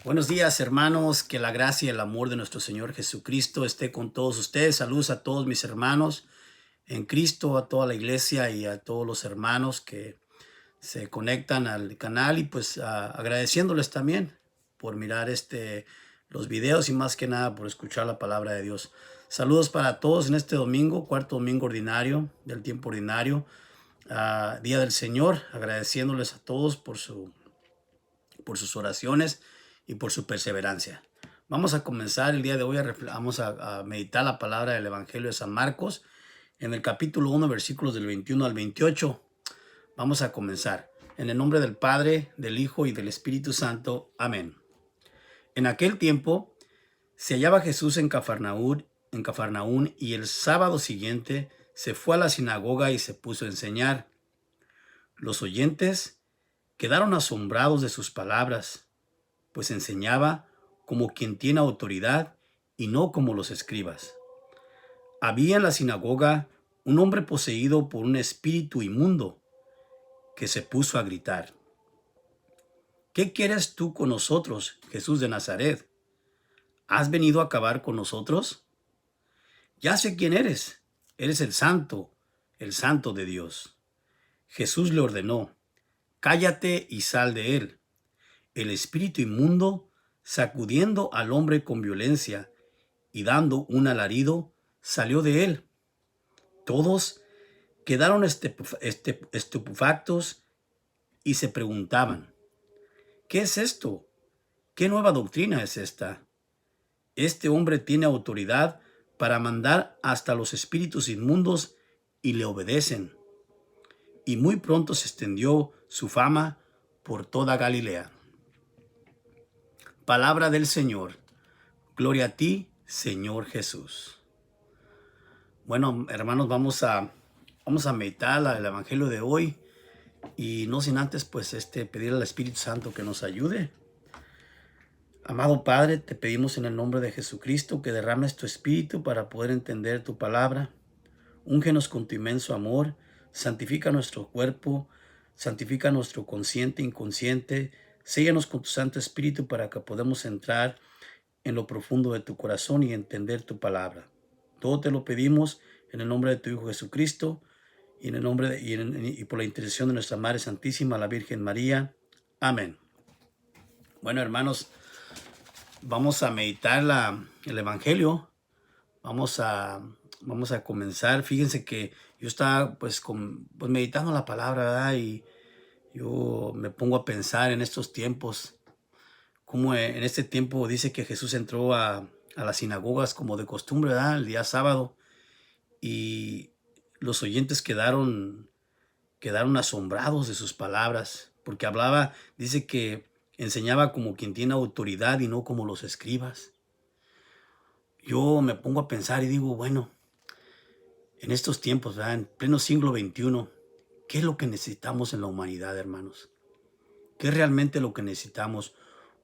Buenos días, hermanos. Que la gracia y el amor de nuestro Señor Jesucristo esté con todos ustedes. Saludos a todos mis hermanos en Cristo, a toda la iglesia y a todos los hermanos que se conectan al canal y pues agradeciéndoles también por mirar los videos y más que nada por escuchar la palabra de Dios. Saludos para todos en este domingo, cuarto domingo ordinario del tiempo ordinario, Día del Señor, agradeciéndoles a todos por sus oraciones y por su perseverancia. Vamos a comenzar el día de hoy, vamos a meditar la palabra del Evangelio de San Marcos en el capítulo 1, versículos del 21 al 28. Vamos a comenzar. En el nombre del Padre, del Hijo y del Espíritu Santo. Amén. En aquel tiempo se hallaba Jesús en Cafarnaún, y el sábado siguiente se fue a la sinagoga y se puso a enseñar. Los oyentes quedaron asombrados de sus palabras, pues enseñaba como quien tiene autoridad y no como los escribas. Había en la sinagoga un hombre poseído por un espíritu inmundo que se puso a gritar: ¿Qué quieres tú con nosotros, Jesús de Nazaret? ¿Has venido a acabar con nosotros? Ya sé quién eres. Eres el santo de Dios. Jesús le ordenó: cállate y sal de él. El espíritu inmundo, sacudiendo al hombre con violencia y dando un alarido, salió de él. Todos quedaron estupefactos y se preguntaban: ¿qué es esto? ¿Qué nueva doctrina es esta? Este hombre tiene autoridad para mandar hasta los espíritus inmundos y le obedecen. Y muy pronto se extendió su fama por toda Galilea. Palabra del Señor. Gloria a ti, Señor Jesús. Bueno, hermanos, vamos a meditar el Evangelio de hoy y no sin antes pues pedir al Espíritu Santo que nos ayude. Amado Padre, te pedimos en el nombre de Jesucristo que derrames tu Espíritu para poder entender tu palabra. Úngenos con tu inmenso amor, santifica nuestro cuerpo, santifica nuestro consciente, inconsciente, séllanos con tu Santo Espíritu para que podamos entrar en lo profundo de tu corazón y entender tu palabra. Todo te lo pedimos en el nombre de tu Hijo Jesucristo y y por la intercesión de nuestra Madre Santísima, la Virgen María. Amén. Bueno, hermanos, vamos a meditar el Evangelio. Vamos a comenzar. Fíjense que yo estaba pues meditando la palabra, ¿verdad? Y yo me pongo a pensar en estos tiempos, como en este tiempo dice que Jesús entró a las sinagogas como de costumbre, ¿verdad? El día sábado, y los oyentes quedaron asombrados de sus palabras, porque dice que enseñaba como quien tiene autoridad y no como los escribas. Yo me pongo a pensar y digo, bueno, en estos tiempos, ¿verdad? En pleno siglo XXI, ¿qué es lo que necesitamos en la humanidad, hermanos? ¿Qué es realmente lo que necesitamos?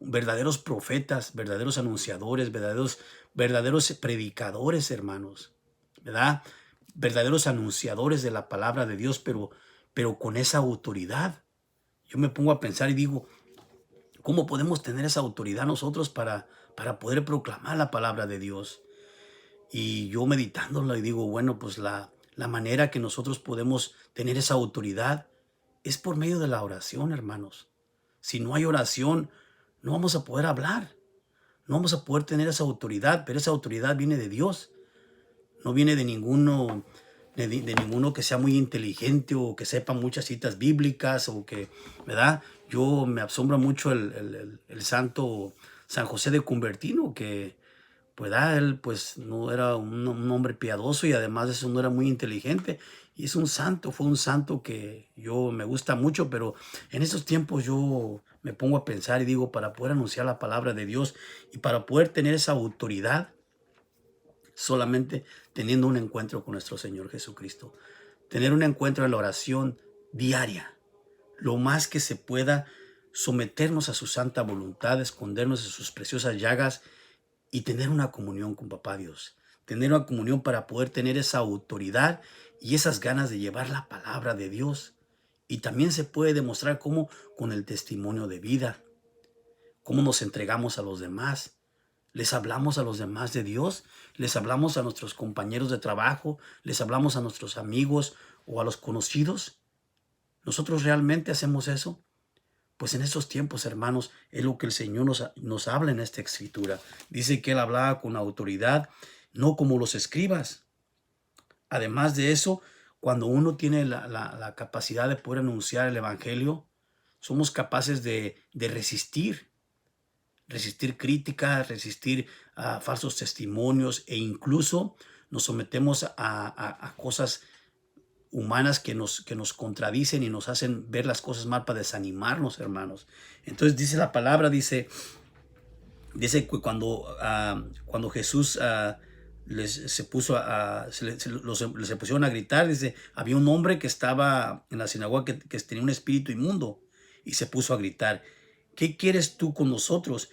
Verdaderos profetas, verdaderos anunciadores, verdaderos predicadores, hermanos, ¿verdad? Verdaderos anunciadores de la palabra de Dios, pero con esa autoridad. Yo me pongo a pensar y digo, ¿cómo podemos tener esa autoridad nosotros para poder proclamar la palabra de Dios? Y yo meditándola y digo, bueno, pues la manera que nosotros podemos tener esa autoridad es por medio de la oración, hermanos. Si no hay oración, no vamos a poder hablar, no vamos a poder tener esa autoridad, pero esa autoridad viene de Dios, no viene de ninguno que sea muy inteligente o que sepa muchas citas bíblicas o que, ¿verdad? Yo me asombra mucho el santo San José de Cumbertino, que pues él pues no era un hombre piadoso y además de eso no era muy inteligente. Y es un santo, fue un santo que yo me gusta mucho, pero en esos tiempos yo me pongo a pensar y digo, para poder anunciar la palabra de Dios y para poder tener esa autoridad, solamente teniendo un encuentro con nuestro Señor Jesucristo. Tener un encuentro en la oración diaria, lo más que se pueda, someternos a su santa voluntad, escondernos en sus preciosas llagas y tener una comunión con Papá Dios, tener una comunión para poder tener esa autoridad y esas ganas de llevar la palabra de Dios. Y también se puede demostrar cómo con el testimonio de vida, cómo nos entregamos a los demás. ¿Les hablamos a los demás de Dios? ¿Les hablamos a nuestros compañeros de trabajo? ¿Les hablamos a nuestros amigos o a los conocidos? ¿Nosotros realmente hacemos eso? Pues en estos tiempos, hermanos, es lo que el Señor nos habla en esta escritura. Dice que Él hablaba con autoridad, no como los escribas. Además de eso, cuando uno tiene la capacidad de poder anunciar el Evangelio, somos capaces de resistir críticas, resistir a falsos testimonios, e incluso nos sometemos a cosas humanas que nos contradicen y nos hacen ver las cosas mal para desanimarnos, hermanos. Entonces dice la palabra, dice que cuando Jesús se pusieron a gritar, dice, había un hombre que estaba en la sinagoga que tenía un espíritu inmundo y se puso a gritar, ¿qué quieres tú con nosotros,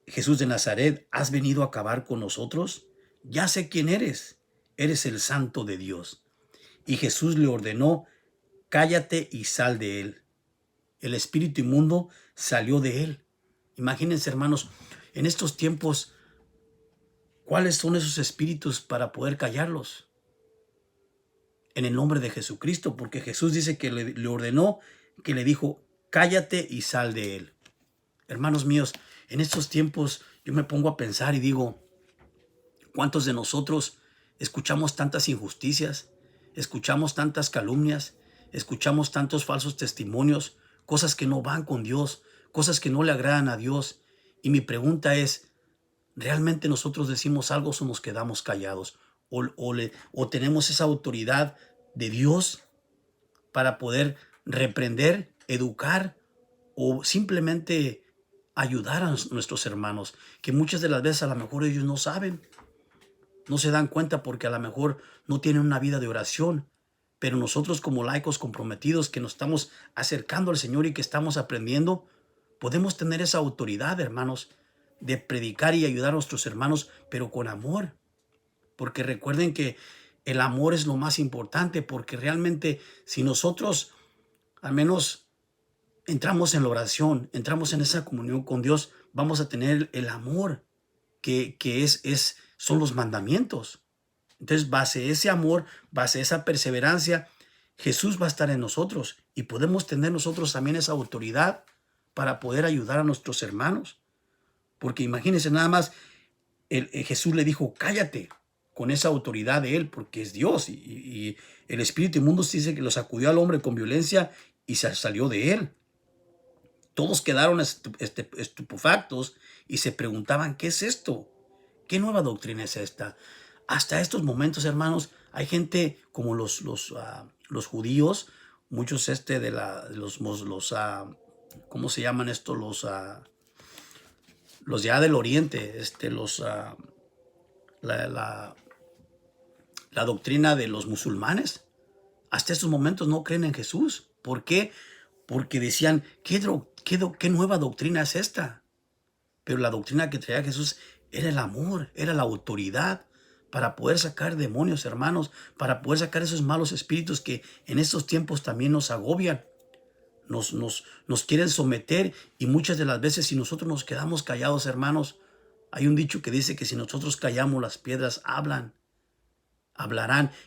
Jesús de Nazaret? ¿Has venido a acabar con nosotros? Ya sé quién eres el Santo de Dios. Y Jesús le ordenó, cállate y sal de él. El espíritu inmundo salió de él. Imagínense, hermanos, en estos tiempos, ¿cuáles son esos espíritus para poder callarlos? En el nombre de Jesucristo, porque Jesús dice que le ordenó, que le dijo, cállate y sal de él. Hermanos míos, en estos tiempos yo me pongo a pensar y digo, ¿cuántos de nosotros escuchamos tantas injusticias? Escuchamos tantas calumnias, escuchamos tantos falsos testimonios, cosas que no van con Dios, cosas que no le agradan a Dios. Y mi pregunta es, ¿realmente nosotros decimos algo o nos quedamos callados? ¿O tenemos esa autoridad de Dios para poder reprender, educar o simplemente ayudar a nuestros hermanos? Que muchas de las veces a lo mejor ellos no saben. No se dan cuenta porque a lo mejor no tienen una vida de oración, pero nosotros como laicos comprometidos que nos estamos acercando al Señor y que estamos aprendiendo, podemos tener esa autoridad, hermanos, de predicar y ayudar a nuestros hermanos, pero con amor. Porque recuerden que el amor es lo más importante, porque realmente si nosotros al menos entramos en la oración, entramos en esa comunión con Dios, vamos a tener el amor que son los mandamientos. Entonces, base a ese amor, base a esa perseverancia, Jesús va a estar en nosotros y podemos tener nosotros también esa autoridad para poder ayudar a nuestros hermanos. Porque imagínense nada más, Jesús le dijo, cállate, con esa autoridad de él, porque es Dios. Y el espíritu inmundo dice que lo sacudió al hombre con violencia y se salió de él. Todos quedaron estupefactos y se preguntaban, ¿qué es esto? ¿Qué nueva doctrina es esta? Hasta estos momentos, hermanos, hay gente como los judíos, muchos ¿cómo se llaman esto? Los ya del oriente, la doctrina de los musulmanes, hasta estos momentos no creen en Jesús. ¿Por qué? Porque decían, ¿qué nueva doctrina es esta? Pero la doctrina que traía Jesús era el amor, era la autoridad para poder sacar demonios, hermanos, para poder sacar esos malos espíritus que en estos tiempos también nos agobian, nos quieren someter, y muchas de las veces si nosotros nos quedamos callados, hermanos, hay un dicho que dice que si nosotros callamos, las piedras hablarán.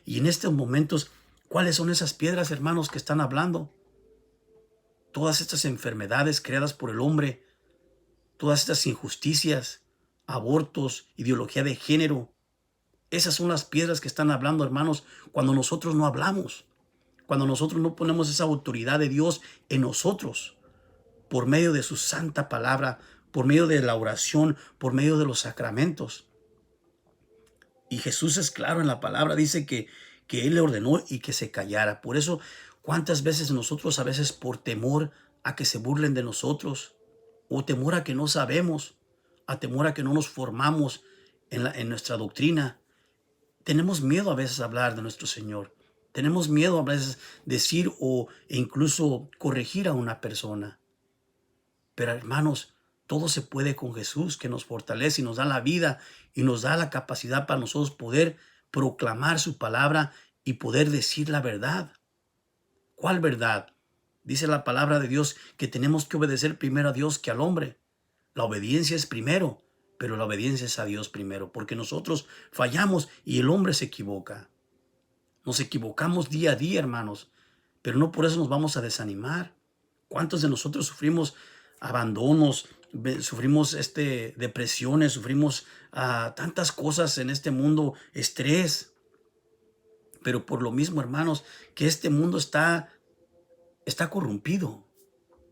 Y en estos momentos, ¿cuáles son esas piedras, hermanos, que están hablando? Todas estas enfermedades creadas por el hombre, todas estas injusticias, abortos, ideología de género. Esas son las piedras que están hablando, hermanos, cuando nosotros no hablamos, cuando nosotros no ponemos esa autoridad de Dios en nosotros, por medio de su santa palabra, por medio de la oración, por medio de los sacramentos. Y Jesús es claro en la palabra, dice que Él le ordenó y que se callara. Por eso, ¿cuántas veces nosotros a veces por temor a que se burlen de nosotros, o temor a que no sabemos, a temor a que no nos formamos en nuestra doctrina, tenemos miedo a veces a hablar de nuestro Señor? Tenemos miedo a veces decir e incluso corregir a una persona. Pero hermanos, todo se puede con Jesús, que nos fortalece y nos da la vida y nos da la capacidad para nosotros poder proclamar su palabra y poder decir la verdad. ¿Cuál verdad? Dice la palabra de Dios que tenemos que obedecer primero a Dios que al hombre. La obediencia es primero, pero la obediencia es a Dios primero, porque nosotros fallamos y el hombre se equivoca. Nos equivocamos día a día, hermanos, pero no por eso nos vamos a desanimar. ¿Cuántos de nosotros sufrimos abandonos, sufrimos depresiones, sufrimos tantas cosas en este mundo, estrés? Pero por lo mismo, hermanos, que este mundo está corrompido.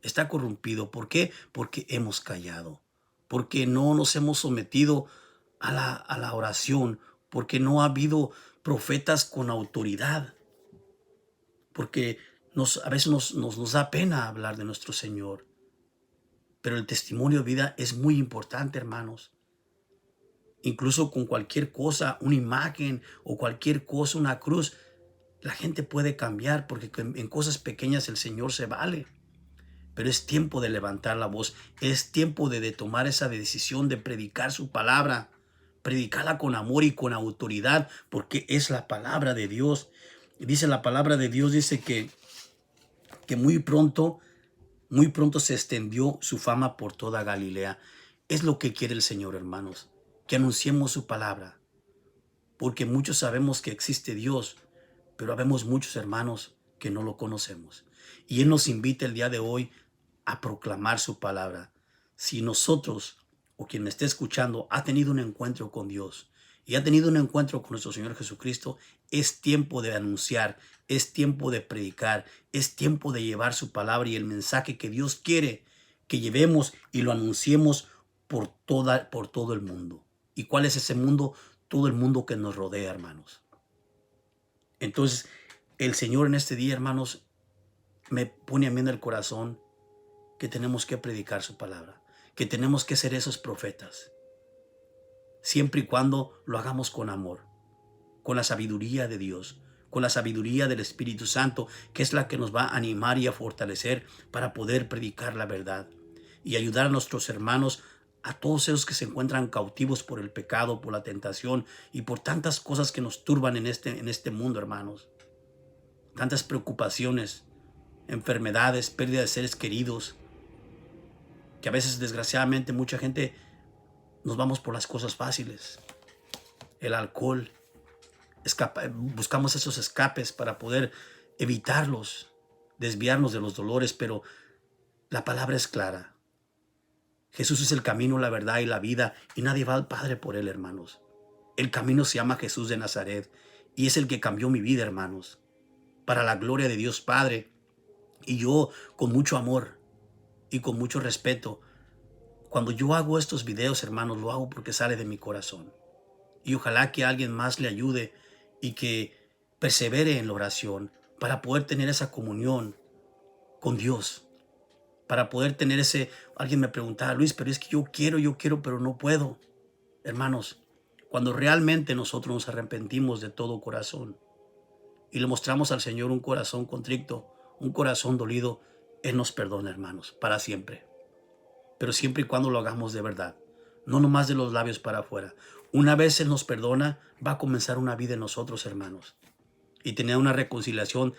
Está corrompido. ¿Por qué? Porque hemos callado. Porque no nos hemos sometido a la oración. Porque no ha habido profetas con autoridad. Porque a veces nos da pena hablar de nuestro Señor. Pero el testimonio de vida es muy importante, hermanos. Incluso con cualquier cosa, una imagen o cualquier cosa, una cruz, la gente puede cambiar porque en cosas pequeñas el Señor se vale. Pero es tiempo de levantar la voz. Es tiempo de tomar esa decisión de predicar su palabra. Predicarla con amor y con autoridad porque es la palabra de Dios. Dice la palabra de Dios, dice que muy pronto se extendió su fama por toda Galilea. Es lo que quiere el Señor, hermanos, que anunciemos su palabra, porque muchos sabemos que existe Dios, pero habemos muchos hermanos que no lo conocemos. Y Él nos invita el día de hoy a proclamar su palabra. Si nosotros, o quien me esté escuchando, ha tenido un encuentro con Dios y ha tenido un encuentro con nuestro Señor Jesucristo, es tiempo de anunciar, es tiempo de predicar, es tiempo de llevar su palabra y el mensaje que Dios quiere que llevemos y lo anunciemos por todo el mundo. ¿Y cuál es ese mundo? Todo el mundo que nos rodea, hermanos. Entonces, el Señor en este día, hermanos, me pone a mí en el corazón que tenemos que predicar su palabra, que tenemos que ser esos profetas, siempre y cuando lo hagamos con amor, con la sabiduría de Dios, con la sabiduría del Espíritu Santo, que es la que nos va a animar y a fortalecer para poder predicar la verdad y ayudar a nuestros hermanos, a todos esos que se encuentran cautivos por el pecado, por la tentación y por tantas cosas que nos turban en este mundo, hermanos. Tantas preocupaciones, enfermedades, pérdida de seres queridos, que a veces desgraciadamente mucha gente nos vamos por las cosas fáciles, el alcohol, buscamos esos escapes para poder evitarlos, desviarnos de los dolores, pero la palabra es clara. Jesús es el camino, la verdad y la vida, y nadie va al Padre por él, hermanos. El camino se llama Jesús de Nazaret, y es el que cambió mi vida, hermanos, para la gloria de Dios Padre. Y yo, con mucho amor y con mucho respeto, cuando yo hago estos videos, hermanos, lo hago porque sale de mi corazón. Y ojalá que alguien más le ayude y que persevere en la oración para poder tener esa comunión con Dios. Para poder tener alguien me preguntaba, Luis, pero es que yo quiero, pero no puedo. Hermanos, cuando realmente nosotros nos arrepentimos de todo corazón y le mostramos al Señor un corazón contrito, un corazón dolido, Él nos perdona, hermanos, para siempre. Pero siempre y cuando lo hagamos de verdad, no nomás de los labios para afuera. Una vez Él nos perdona, va a comenzar una vida en nosotros, hermanos, y tener una reconciliación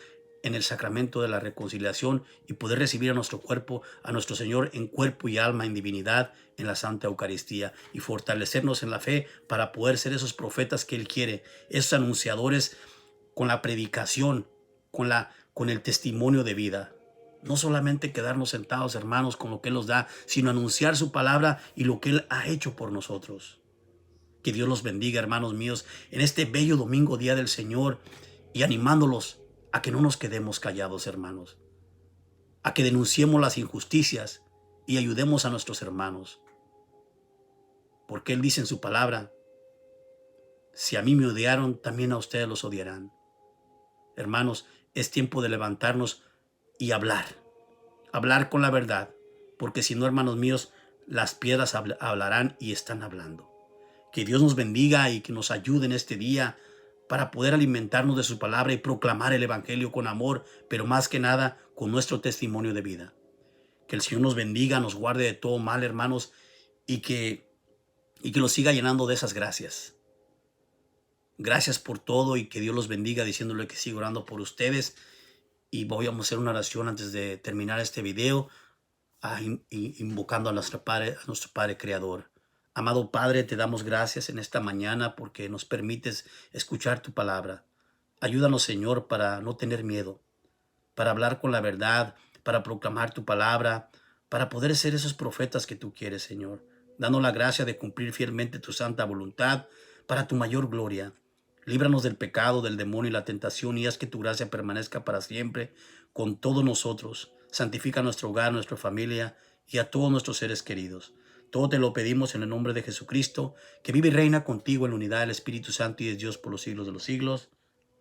en el sacramento de la reconciliación y poder recibir a nuestro cuerpo, a nuestro Señor en cuerpo y alma, en divinidad, en la Santa Eucaristía, y fortalecernos en la fe para poder ser esos profetas que Él quiere, esos anunciadores con la predicación, con el testimonio de vida. No solamente quedarnos sentados, hermanos, con lo que Él nos da, sino anunciar su palabra y lo que Él ha hecho por nosotros. Que Dios los bendiga, hermanos míos, en este bello domingo, Día del Señor, y animándolos a que no nos quedemos callados, hermanos, a que denunciemos las injusticias y ayudemos a nuestros hermanos. Porque Él dice en su palabra, si a mí me odiaron, también a ustedes los odiarán. Hermanos, es tiempo de levantarnos y hablar con la verdad, porque si no, hermanos míos, las piedras hablarán y están hablando. Que Dios nos bendiga y que nos ayude en este día para poder alimentarnos de su palabra y proclamar el evangelio con amor, pero más que nada con nuestro testimonio de vida. Que el Señor nos bendiga, nos guarde de todo mal, hermanos, y que los siga llenando de esas gracias. Gracias por todo y que Dios los bendiga, diciéndole que sigo orando por ustedes. Y voy a hacer una oración antes de terminar este video. invocando a nuestro Padre Creador. Amado Padre, te damos gracias en esta mañana porque nos permites escuchar tu palabra. Ayúdanos, Señor, para no tener miedo, para hablar con la verdad, para proclamar tu palabra, para poder ser esos profetas que tú quieres, Señor. Danos la gracia de cumplir fielmente tu santa voluntad para tu mayor gloria. Líbranos del pecado, del demonio y la tentación y haz que tu gracia permanezca para siempre con todos nosotros. Santifica nuestro hogar, nuestra familia y a todos nuestros seres queridos. Todo te lo pedimos en el nombre de Jesucristo, que vive y reina contigo en la unidad del Espíritu Santo y es Dios por los siglos de los siglos.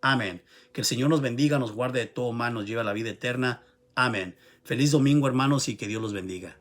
Amén. Que el Señor nos bendiga, nos guarde de todo mal, nos lleve a la vida eterna. Amén. Feliz domingo, hermanos, y que Dios los bendiga.